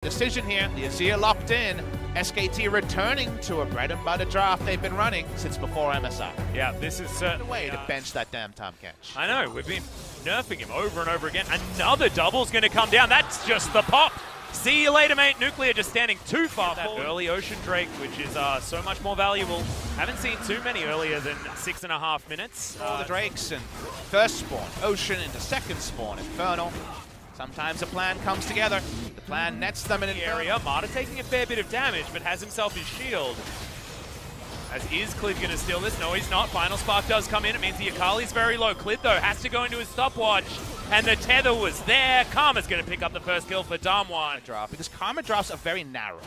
Decision here, the Azir locked in, SKT returning to a bread and butter draft they've been running since before MSI. Yeah, this is certainly a way to bench that damn Tom Kench. I know, we've been nerfing him over and over again. Another double's going to come down. That's just the pop. See you later, mate. Nuclear just standing too far forward. Early Ocean Drake, which is so much more valuable. Haven't seen too many earlier than 6.5 minutes. All the Drakes and first spawn, Ocean into second spawn, Infernal. Sometimes a plan comes together. The plan nets them in an area. Marta taking a fair bit of damage, but has himself his shield. As is Clid going to steal this? No, he's not. Final Spark does come in. It means the Akali's very low. Clid, though, has to go into his stopwatch. And the tether was there. Karma's going to pick up the first kill for Damwon. Because Karma drops are very narrow.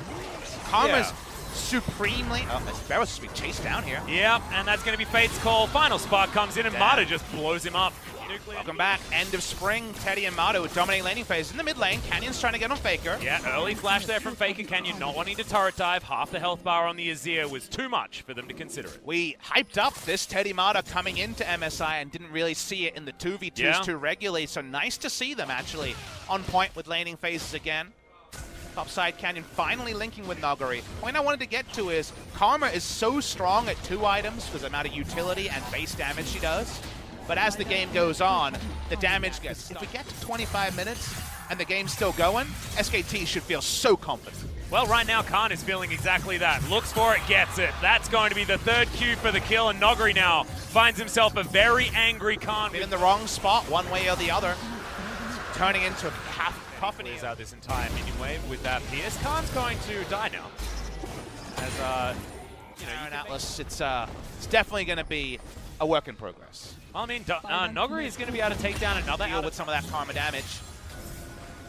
Karma's supremely... Oh, Barrow's being chased down here. Yeah, and that's going to be Fate's call. Final Spark comes in, and Marta just blows him up. Welcome back. End of spring. Teddy and Marta with dominating laning phase. In the mid lane, Canyon's trying to get on Faker. Yeah, early flash there from Faker. Canyon not wanting to turret dive. Half the health bar on the Azir was too much for them to consider it. We hyped up this Teddy Marta coming into MSI and didn't really see it in the 2v2s too regularly. So nice to see them actually on point with laning phases again. Topside Canyon finally linking with Nogari. The point I wanted to get to is Karma is so strong at 2 items because of the amount of utility and base damage she does. But as the game goes on, the damage gets... If we get to 25 minutes and the game's still going, SKT should feel so confident. Well, right now, Khan is feeling exactly that. Looks for it, gets it. That's going to be the 3rd Q for the kill, and Nogari now finds himself a very angry Khan. In the wrong spot, one way or the other. Turning into half cacophony. He's out this entire minion wave with that Pierce. Khan's going to die now. As, you know, in Atlas, it's definitely going to be a work in progress. Well, I mean, Nogari is going to be able to take down another deal with some of that Karma damage.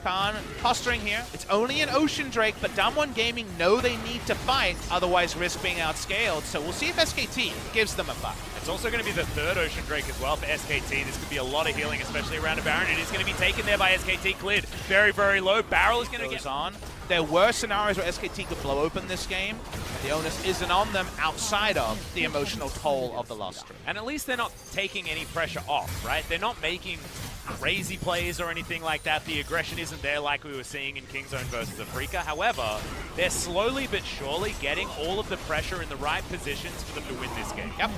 Khan posturing here. It's only an Ocean Drake, but Damwon Gaming know they need to fight, otherwise risk being outscaled. So we'll see if SKT gives them a fight. It's also going to be the 3rd Ocean Drake as well for SKT. This could be a lot of healing, especially around a Baron. It is going to be taken there by SKT. Clid very, very low. Barrel is going to get on. There were scenarios where SKT could blow open this game. The onus isn't on them outside of the emotional toll of the loss streak. And at least they're not taking any pressure off, right? They're not making crazy plays or anything like that. The aggression isn't there like we were seeing in Kingzone versus Afrika. However, they're slowly but surely getting all of the pressure in the right positions for them to win this game. Yep.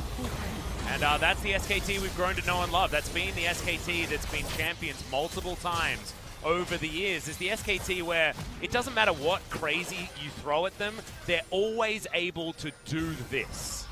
And that's the SKT we've grown to know and love. That's been the SKT that's been champions multiple times over the years. Is the SKT where it doesn't matter what crazy you throw at them, they're always able to do this.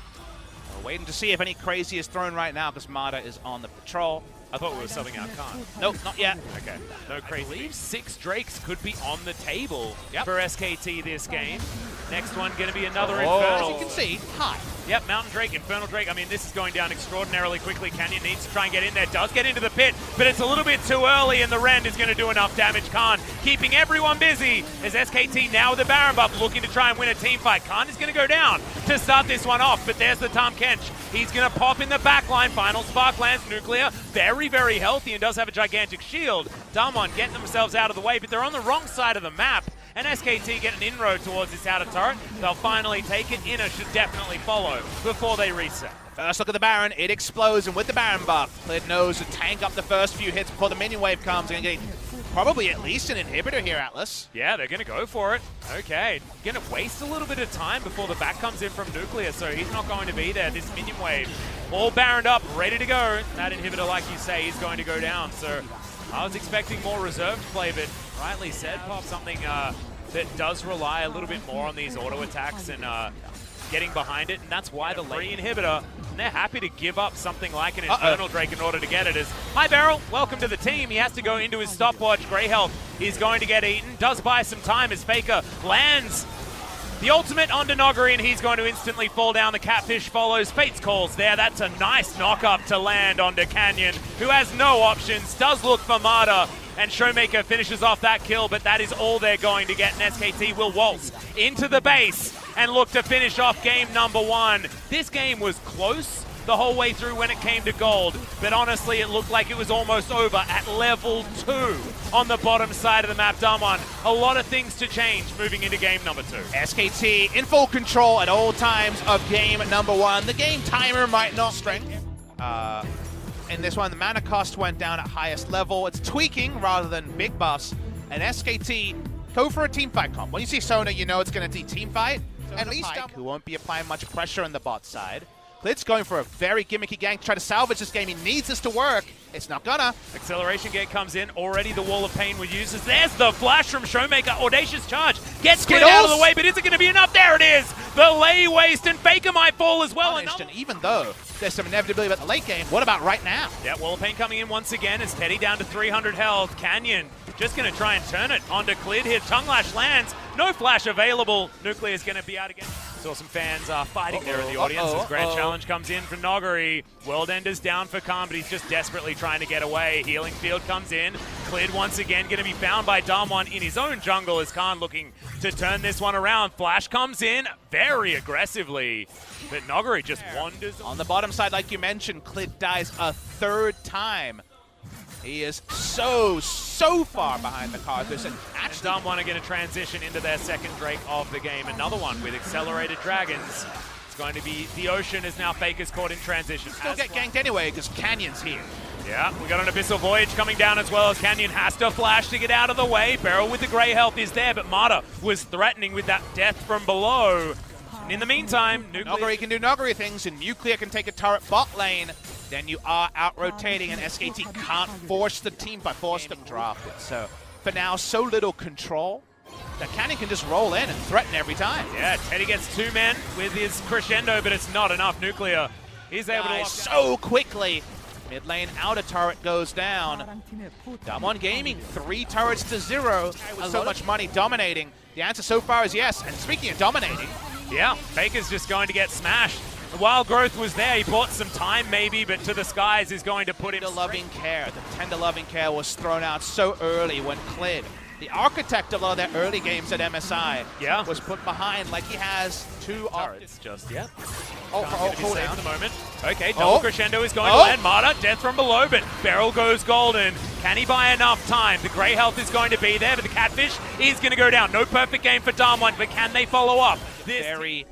We're waiting to see if any crazy is thrown right now because Marta is on the patrol. I thought we were subbing out Khan. Nope, not yet. Okay, no crazy. I believe 6 Drakes could be on the table for SKT this game. Next one going to be another Infernal. As you can see, high. Yep, Mountain Drake, Infernal Drake. I mean, this is going down extraordinarily quickly. Canyon needs to try and get in there. Does get into the pit, but it's a little bit too early, and the Rend is going to do enough damage. Khan keeping everyone busy as SKT now with the Baron buff looking to try and win a team fight. Khan is going to go down to start this one off, but there's the Tom Kench. He's going to pop in the back line. Final Spark lands. Nuclear very, very healthy and does have a gigantic shield. Damwon getting themselves out of the way, but they're on the wrong side of the map. And SKT get an inroad towards this outer turret. They'll finally take it. Inner should definitely follow before they reset. First look at the Baron. It explodes, and with the Baron buff, Clid knows to tank up the first few hits before the minion wave comes. And getting probably at least an inhibitor here, Atlas. Yeah, they're going to go for it. Okay, going to waste a little bit of time before the back comes in from Nuclear, so he's not going to be there. This minion wave all Baroned up, ready to go. That inhibitor, like you say, is going to go down. So I was expecting more reserved play, but rightly said, Pop, something that does rely a little bit more on these auto attacks and getting behind it, and that's why the free inhibitor, and they're happy to give up something like an Infernal Drake in order to get it. As hi Beryl, welcome to the team. He has to go into his stopwatch. Grey health, he's going to get eaten. Does buy some time as Faker lands the ultimate onto Nogari, and he's going to instantly fall down. The Catfish follows. Fate's calls there. That's a nice knock-up to land onto Canyon, who has no options. Does look for Marta, and Showmaker finishes off that kill, but that is all they're going to get, and SKT will waltz into the base and look to finish off game number 1. This game was close the whole way through when it came to gold, but honestly it looked like it was almost over at level 2 on the bottom side of the map. Damwon, a lot of things to change moving into game number 2. SKT in full control at all times of game number 1. The game timer might not strength. In this one, the mana cost went down at highest level. It's tweaking rather than big buffs, and SKT go for a team fight comp. When you see Sona, you know it's going to be team fight. At least who won't be applying much pressure on the bot side. Klid's going for a very gimmicky gank to try to salvage this game. He needs this to work. It's not gonna. Acceleration gate comes in. Already the Wall of Pain was used. There's the flash from Showmaker. Audacious charge. Gets Klid out of the way, but is it going to be enough? There it is. The lay waste, and Faker might fall as well. And even though there's some inevitability about the late game, what about right now? Yeah, Wall of Pain coming in once again as Teddy down to 300 health. Canyon just going to try and turn it onto Klid here. Tongue Lash lands. No flash available. Nuclear is going to be out again. Saw some fans fighting there in the audience as Grand Challenge comes in from Nogari. World Ender's down for Khan, but he's just desperately trying to get away. Healing Field comes in. Klid once again going to be found by Damwon in his own jungle as Khan looking to turn this one around. Flash comes in very aggressively, but Nogari just wanders. On the bottom side, like you mentioned, Klid dies a third time. He is so far behind the Karthus. And actually, Damwon are going to transition into their second Drake of the game. Another one with accelerated dragons. It's going to be the Ocean as now Faker's caught in transition. Still get ganked anyway because Canyon's here. Yeah, we got an Abyssal Voyage coming down as well as Canyon has to flash to get out of the way. Beryl with the gray health is there, but Mata was threatening with that death from below. And in the meantime, Nogari can do Nogari things, and Nuclear can take a turret bot lane. Then you are out-rotating, and SKT can't force the team by force them draft it. So, for now, so little control that Canyon can just roll in and threaten every time. Yeah, Teddy gets 2 men with his crescendo, but it's not enough. Nuclear, he's able to lock so quickly. Mid lane outer turret goes down. Damwon Gaming, 3 turrets to 0. With so much money dominating. The answer so far is yes. And speaking of dominating, yeah, Faker's just going to get smashed. The wild growth was there. He bought some time maybe, but to the skies is going to put him The tender loving care was thrown out so early when Klid, the architect of a lot of their early games at MSI, was put behind like he has 2 turrets. Just yet. Cool down at the moment. Okay, double crescendo is going to land. Mata, death from below, but Beryl goes golden. Can he buy enough time? The gray health is going to be there, but the catfish is going to go down. No perfect game for Damwon, but can they follow up? This very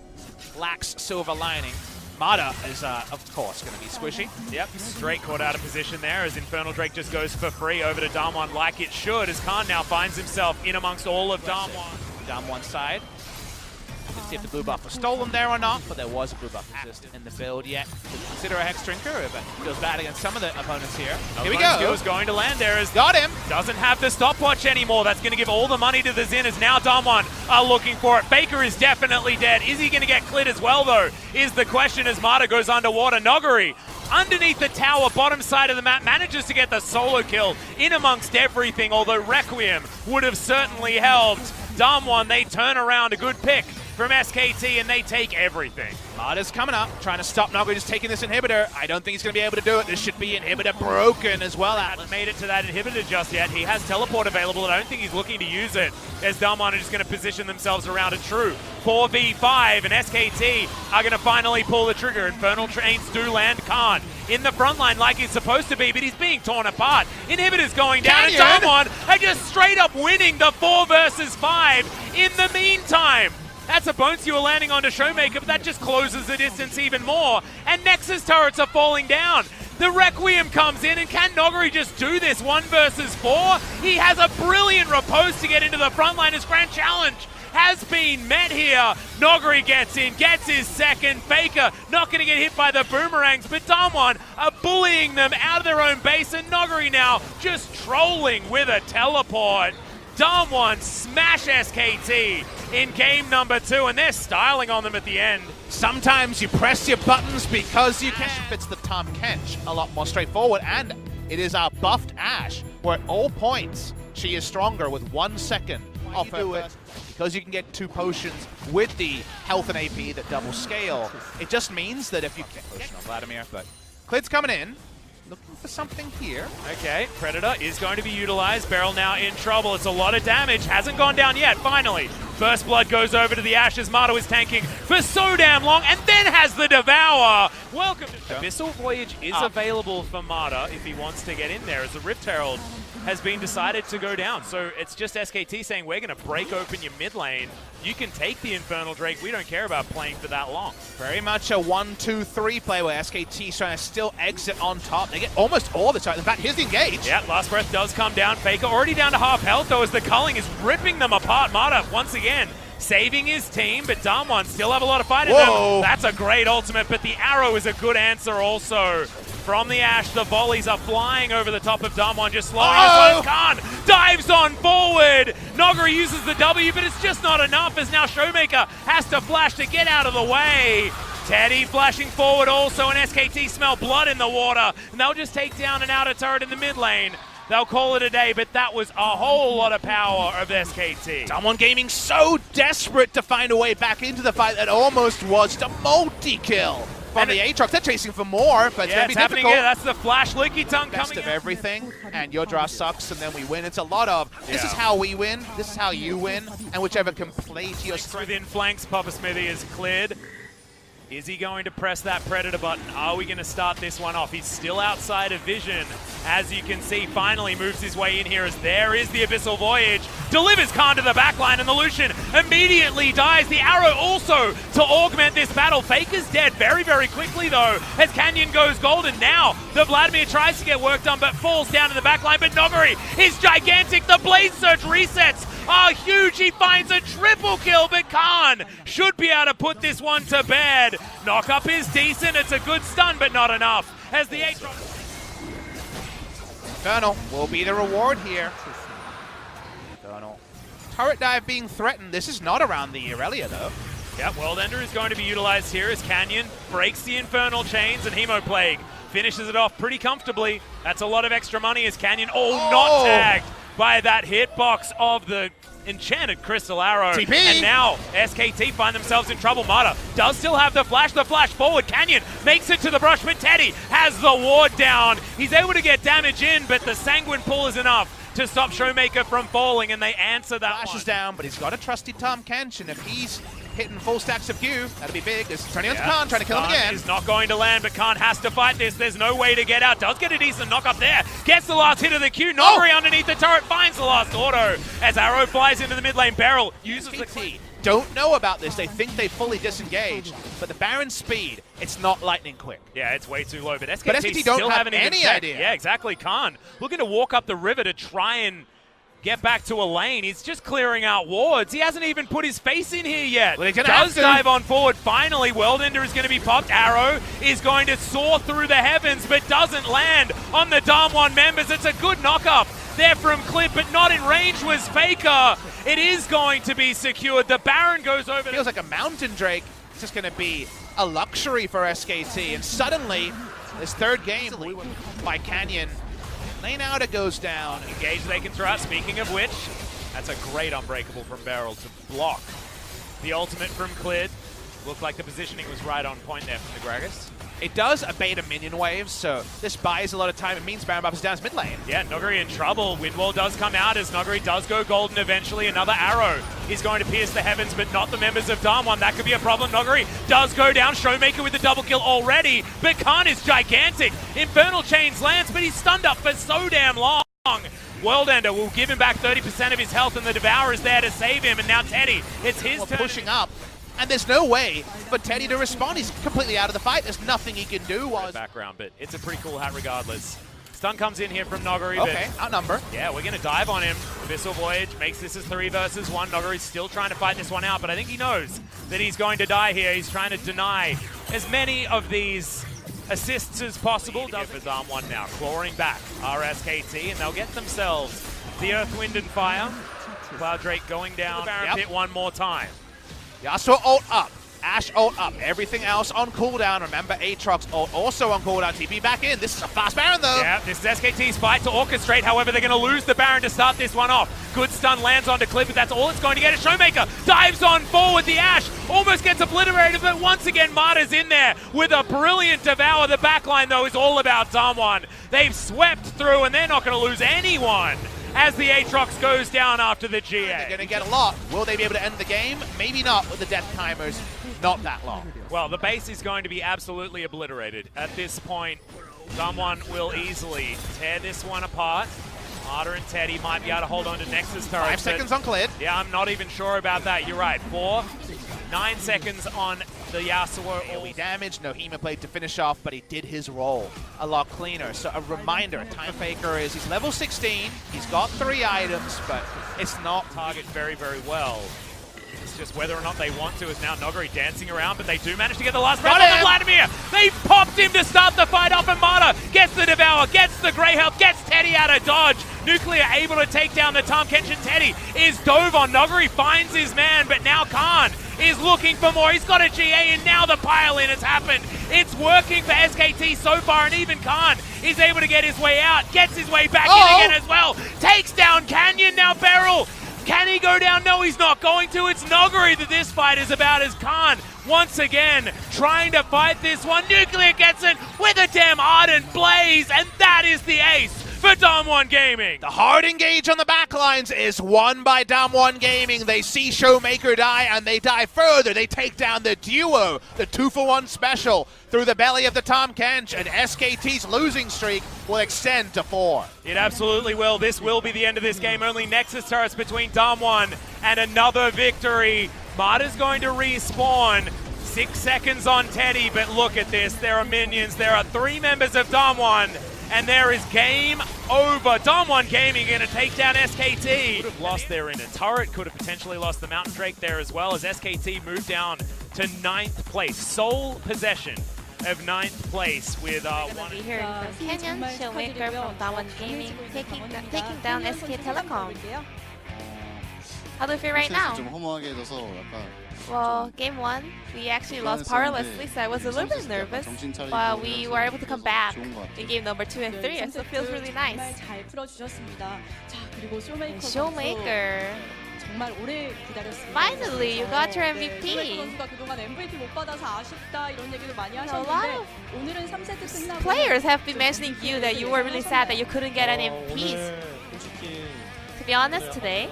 lax silver lining. Mata is, of course, going to be squishy. Yep, straight caught out of position there as Infernal Drake just goes for free over to Damwon like it should, as Khan now finds himself in amongst all of Damwon. Damwon's side. Let's see if the blue buff was stolen there or not, but there was a blue buff resistant in the build yet. Consider a Hex Drinker, but feels bad against some of the opponents here. Here we go. Skill's going to land there as got him. Doesn't have the stopwatch anymore. That's going to give all the money to the Xin as now Damwon are looking for it. Faker is definitely dead. Is he going to get Klid as well though? Is the question as Mata goes underwater. Nogari underneath the tower, bottom side of the map, manages to get the solo kill in amongst everything, although Requiem would have certainly helped. Damwon, they turn around, a good pick from SKT, and they take everything. Mata's coming up, trying to stop Nogari just taking this inhibitor. I don't think he's going to be able to do it. This should be inhibitor broken as well. Hasn't made it to that inhibitor just yet. He has teleport available, and I don't think he's looking to use it, as Damwon are just going to position themselves around a true 4v5, and SKT are going to finally pull the trigger. Infernal Trains do land. Khan in the front line like he's supposed to be, but he's being torn apart. Inhibitor's going down, and Damwon are just straight up winning the 4 versus 5 in the meantime. That's a bounce you were landing onto Showmaker, but that just closes the distance even more. And Nexus turrets are falling down. The Requiem comes in, and can Nogari just do this 1 versus 4? He has a brilliant riposte to get into the front line as Grand Challenge has been met here. Nogari gets in, gets his second. Faker not going to get hit by the boomerangs, but Damwon are bullying them out of their own base, and Nogari now just trolling with a teleport. Damwon smash SKT in game number 2, and they're styling on them at the end. Sometimes you press your buttons because you can. Fits the Tahm Kench a lot more straightforward, and it is our buffed Ashe, where at all points she is stronger with 1 second off her first. Because you can get 2 potions with the health and AP that double scale, it just means that if you get potion on Vladimir, but Klid's coming in. Looking for something here. Okay, Predator is going to be utilized. Beryl now in trouble. It's a lot of damage. Hasn't gone down yet, finally. First blood goes over to the Ashes. Mata is tanking for so damn long, and then has the Devour. Welcome to Abyssal Voyage is available for Mata if he wants to get in there as a Rift Herald has been decided to go down. So it's just SKT saying, we're going to break open your mid lane. You can take the Infernal Drake. We don't care about playing for that long. Very much a 1-2-3 play where SKT is trying to still exit on top. They get almost all the time. In fact, here's the engage. Yeah, Last Breath does come down. Faker already down to half health, though, as the culling is ripping them apart. Mata, once again, saving his team, but Damwon still have a lot of fight in them. That's a great ultimate, but the arrow is a good answer also. From the Ashe, the volleys are flying over the top of Damwon, just slowing as Khan dives on forward. Noguri uses the W, but it's just not enough, as now Showmaker has to flash to get out of the way. Teddy flashing forward also, and SKT smell blood in the water, and they'll just take down an outer turret in the mid lane. They'll call it a day, but that was a whole lot of power of SKT. Damwon Gaming so desperate to find a way back into the fight that almost was the multi-kill from the Aatrox. They're chasing for more, but it's going to be difficult. Again. That's the Flash Leaky Tongue Best coming of everything, and your draw sucks, and then we win. It's a lot of, this is how we win, this is how you win, and whichever can play to your strength. Within flanks, Papa Smithy is cleared. Is he going to press that Predator button? Are we going to start this one off? He's still outside of vision. As you can see, finally moves his way in here as there is the Abyssal Voyage. Delivers Khan to the backline, and the Lucian immediately dies. The arrow also to augment this battle. Faker's dead very, very quickly, though, as Canyon goes golden. Now, the Vladimir tries to get work done, but falls down to the backline. But Noguri is gigantic. The Blade Surge resets are huge. He finds a triple kill, but Khan should be able to put this one to bed. Knock up is decent. It's a good stun, but not enough. As the Aatrox. Infernal will be the reward here. Infernal. Turret dive being threatened. This is not around the Aurelia, though. Yep, World Ender is going to be utilized here as Canyon breaks the Infernal Chains, and Hemo Plague finishes it off pretty comfortably. That's a lot of extra money as Canyon, not tagged by that hitbox of the Enchanted Crystal Arrow. TP. And now SKT find themselves in trouble. Mata does still have the flash forward. Canyon makes it to the brush, but Teddy has the ward down. He's able to get damage in, but the Sanguine pull is enough to stop Showmaker from falling, and they answer that Flash one. is down, but he's got a trusty Tom Kench, and if he's hitting full stacks of Q, that'll be big. It's turning on to Khan, trying to kill him again. Is not going to land, but Khan has to fight this. There's no way to get out. Does get a decent knock up there. Gets the last hit of the Q. Noguri underneath the turret finds the last auto as Arrow flies into the mid lane. Beryl uses the key. Don't know about this. They think they fully disengaged, but the Baron's speed, it's not lightning quick. Yeah, it's way too low, but SKT don't still have haven't any even idea. Yeah, exactly. Khan looking to walk up the river to try and get back to a lane. He's just clearing out wards. He hasn't even put his face in here yet. Well, does dive on forward. Finally, World Ender is going to be popped. Arrow is going to soar through the heavens, but doesn't land on the Damwon members. It's a good knock-up there from Clip, but not in range was Faker. It is going to be secured. The Baron goes over. Feels like a Mountain Drake. It's just going to be a luxury for SKT, and suddenly, this third game by Canyon, lane outer goes down. Engage they can throw out. Speaking of which, that's a great Unbreakable from Beryl to block the ultimate from Clid. Looked like the positioning was right on point there from the Gragas. It does abate a minion wave, so this buys a lot of time. It means Baron buff is down his mid lane. Yeah, Noguri in trouble. Windwall does come out as Noguri does go golden eventually. Another arrow is going to pierce the heavens, but not the members of Damwon. That could be a problem. Noguri does go down. Showmaker with the double kill already, but Khan is gigantic. Infernal Chains lands, but he's stunned up for so damn long. World Ender will give him back 30% of his health, and the Devourer is there to save him. And now Teddy, it's his turn. Pushing up. And there's no way for Teddy to respond. He's completely out of the fight. There's nothing he can do. Background, but it's a pretty cool hat regardless. Stun comes in here from Noguri. Okay, outnumber. Yeah, we're going to dive on him. Abyssal Voyage makes this as 3 versus 1. Noguri's still trying to fight this one out, but I think he knows that he's going to die here. He's trying to deny as many of these assists as possible. For Damwon now, clawing back RSKT, and they'll get themselves the Earth, Wind, and Fire. Cloud Drake going down. Baron pit one more time. Yasuo ult up. Ashe ult up. Everything else on cooldown. Remember, Aatrox ult also on cooldown. TP back in. This is a fast Baron, though. Yeah, this is SKT's fight to orchestrate. However, they're going to lose the Baron to start this one off. Good stun lands onto Clip, but that's all it's going to get. A Showmaker dives on forward. The Ashe almost gets obliterated, but once again, Mata's in there with a brilliant Devour. The backline, though, is all about Damwon. They've swept through, and they're not going to lose anyone as the Aatrox goes down after the GA. They're going to get a lot. Will they be able to end the game? Maybe not with the death timers. Not that long. Well, the base is going to be absolutely obliterated. At this point, Damwon will easily tear this one apart. Marta and Teddy might be able to hold on to Nexus turret. 5 seconds uncleared. Yeah, I'm not even sure about that. You're right. 9 seconds on the Yasuo. Early damage, no Hema played to finish off, but he did his role a lot cleaner. So a reminder, Time Faker he's level 16, he's got 3 items, but it's not target very, very well. It's just whether or not they want to, is now Noguri dancing around, but they do manage to get the last breath on Vladimir. They popped him to start the fight off, and Marta gets the Devour, gets the Grey Health, gets Teddy out of dodge. Nuclear able to take down the Tahm Kench, and Teddy is dove on. Noguri finds his man, but now Khan is looking for more. He's got a GA, and now the pile-in has happened. It's working for SKT so far, and even Khan is able to get his way out, gets his way back in again as well. Takes down Canyon, now Beryl. Can he go down? No, he's not going to. It's Noguri that this fight is about, as Khan once again trying to fight this one. Nuclear gets in with a damn ardent blaze, and that is the ace for Damwon Gaming. The hard engage on the backlines is won by Damwon Gaming. They see Showmaker die, and they die further. They take down the duo, the 2-for-1 special, through the belly of the Tahm Kench, and SKT's losing streak will extend to 4. It absolutely will. This will be the end of this game. Only Nexus turrets between Damwon and another victory. Marta's going to respawn. 6 seconds on Teddy, but look at this. There are minions. There are 3 members of Damwon, and there is game over. Damwon Gaming going to take down SKT. Could have lost their inner turret, could have potentially lost the Mountain Drake there as well, as SKT moved down to 9th place. Sole possession of 9th place with We're hearing from Canyon, Showmaker from Damwon Gaming, taking down SK Telecom. How do you feel right now? Well, game 1, we actually lost powerlessly, so I was a little bit nervous, but we were able to come back in game number 2 and 3, so it feels really nice. And Showmaker, finally, you got your MVP. A lot of players have been mentioning you that you were really sad that you couldn't get any MVPs. To be honest, today,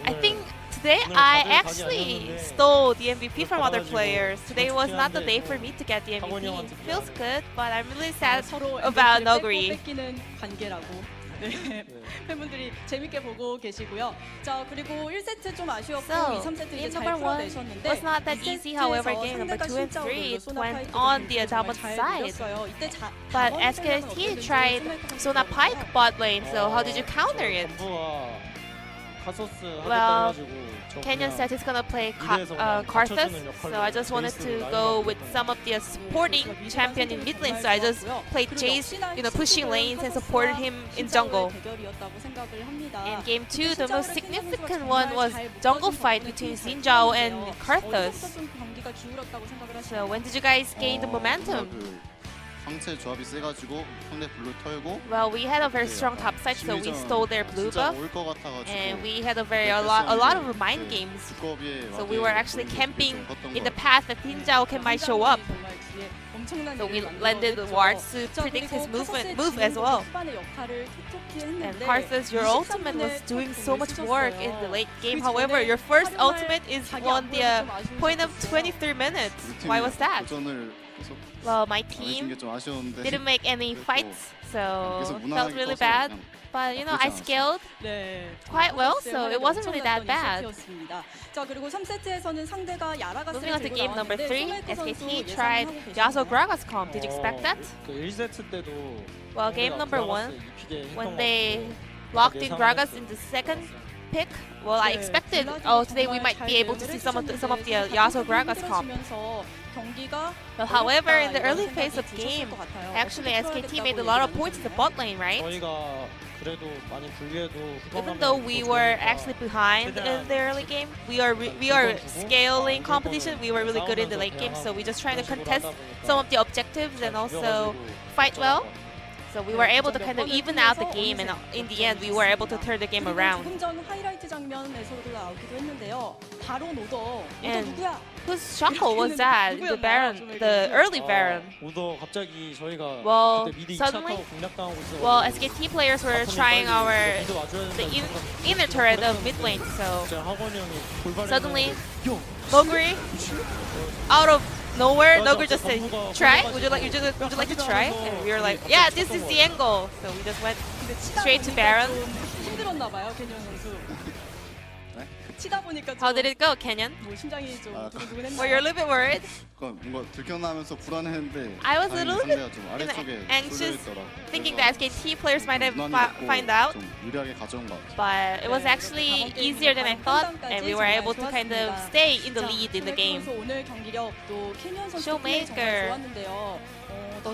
I think today I actually stole the MVP from other players. Today was not the day for me to get the MVP. It feels good, but I'm really sad about Noguri. 팬분들이 재밌게 보고 계시고요. 자, 그리고 1세트 좀 아쉬웠고 So, 2, 3세트 이제 game 잘 number 1 풀어내셨는데 was not that easy, however, game number 2 and 3 it went on the Damwon side. But SKT tried Sona Pike bot lane, so how did you counter it? Well, Canyon said he's gonna play Karthus, so I just wanted to go with some of the supporting champion in mid lane, so I just played Jace, pushing lanes and supported him in jungle. In game 2, the most significant one was jungle fight between Xin and Karthus. So when did you guys gain the momentum? Well, we had a very strong top side, so we stole their blue buff, and we had a lot of mind games. So we were actually camping in the path that Xin might show up. So we landed wards to predict his move as well. And Karthus, your ultimate was doing so much work in the late game. However, your first ultimate is on the point of 23 minutes. Why was that? Well, my team didn't make any fights, so felt really bad. But I scaled quite well, so it wasn't really that bad. Moving on to game number 3, SKT tried Yasuo Gragas comp. Did you expect that? Well, game number 1, when they locked in Gragas in the second pick, well, I expected, today we might be able to see some of the Yasuo Gragas comp. Well, however, in the early phase of game, actually SKT made a lot of points in the bot lane, right? Even though we were actually behind in the early game, we are scaling competition. We were really good in the late game, so we just trying to contest some of the objectives and also fight well. So we were able to kind of even out the game, and in the end, we were able to turn the game around. And whose shuffle was that? The Baron, the early Baron. Well, suddenly, SKT players were trying the inner turret of mid lane, so suddenly, Noguri, out of nowhere, Noguri just said, "Try. Would you like to try?" And we were like, "Yeah, this is the angle." So we just went straight to Baron. 힘들었나 봐요, 캐니언 선수. 치다 보니까 How did it go, Canyon? 뭐 심장이 좀 두근두근했나요? Were you a little bit worried? 뭔가 들켜나면서 불안했는데 I was a little bit 좀 아래쪽에 anxious, 쏠려있더라고요. thinking the SKT players might have find out. 좀 유리하게 가져온 것 같아요. But it was actually easier than I thought, and we were able to kind of stay in the lead in the game. 오늘 경기력도 캐니언 선수 Showmaker. 좋았는데요.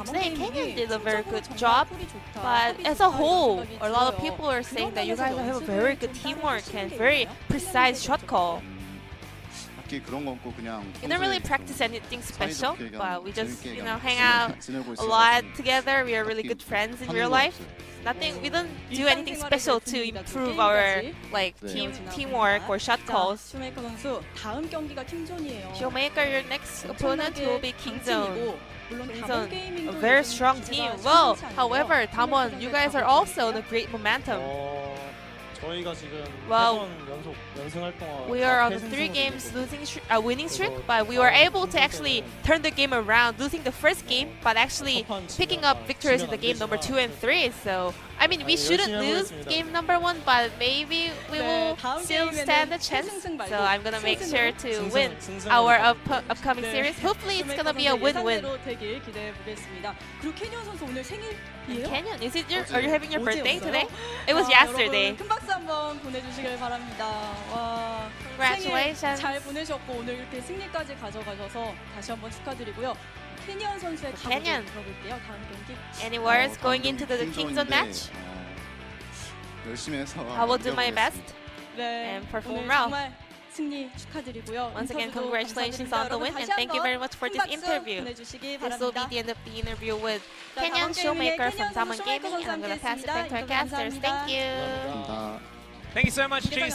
Today, Canyon did a very good job, but as a whole, a lot of people are saying that you guys have a very good teamwork and very precise shot call. 딱히 그런 거 없고 그냥 We don't really practice anything special, but we just, hang out a lot together. We are really good friends in real life. Nothing. We don't do anything special to improve our teamwork or shot calls. 쇼메이커 선수 다음 경기가 팀존이에요. Showmaker, your next opponent will be Kingzone. 물론 A very strong team. Well, however, Damwon, you guys are also on a great momentum. 저희가 지금 Well, 연속 연승할 동안 we are on a 3 games winning streak, but we were able to actually turn the game around, losing the first game, but actually picking up victories in the game number 2 and 3. So, I mean, we shouldn't lose game number 1, but maybe we will still stand a chance. So I'm gonna make sure to win our upcoming series. Hopefully, it's gonna be a win-win. 그리고 캐니언 선수 오늘 생일이에요? Canyon, are you having your birthday today? It was yesterday. 큰 박수 한번 보내주시길 바랍니다. 와, Congratulations. 생일 잘 보내셨고 오늘 이렇게 승리까지 가져가셔서 다시 한번 축하드리고요. 캐니언 선수의 답을 들어볼게요. 다음 경기. Any words going into the Kingzone match? 열심히 해서 I will do my best 네, and perform 오늘 well. 정말 승리 축하드리고요. Once again, 인터뷰도 congratulations 감사드립니다. on the win, and 여러분, thank you 다시 very much for this 한번 큰 박수 interview. 보내주시기 This will be 바랍니다. the end of the interview with 자, Canyon 다음 게임에 Showmaker from 캐니언 Damwon 선수 Gaming, and I'm going to pass it back to our casters. Thank you. 감사합니다. Thank you so much, G.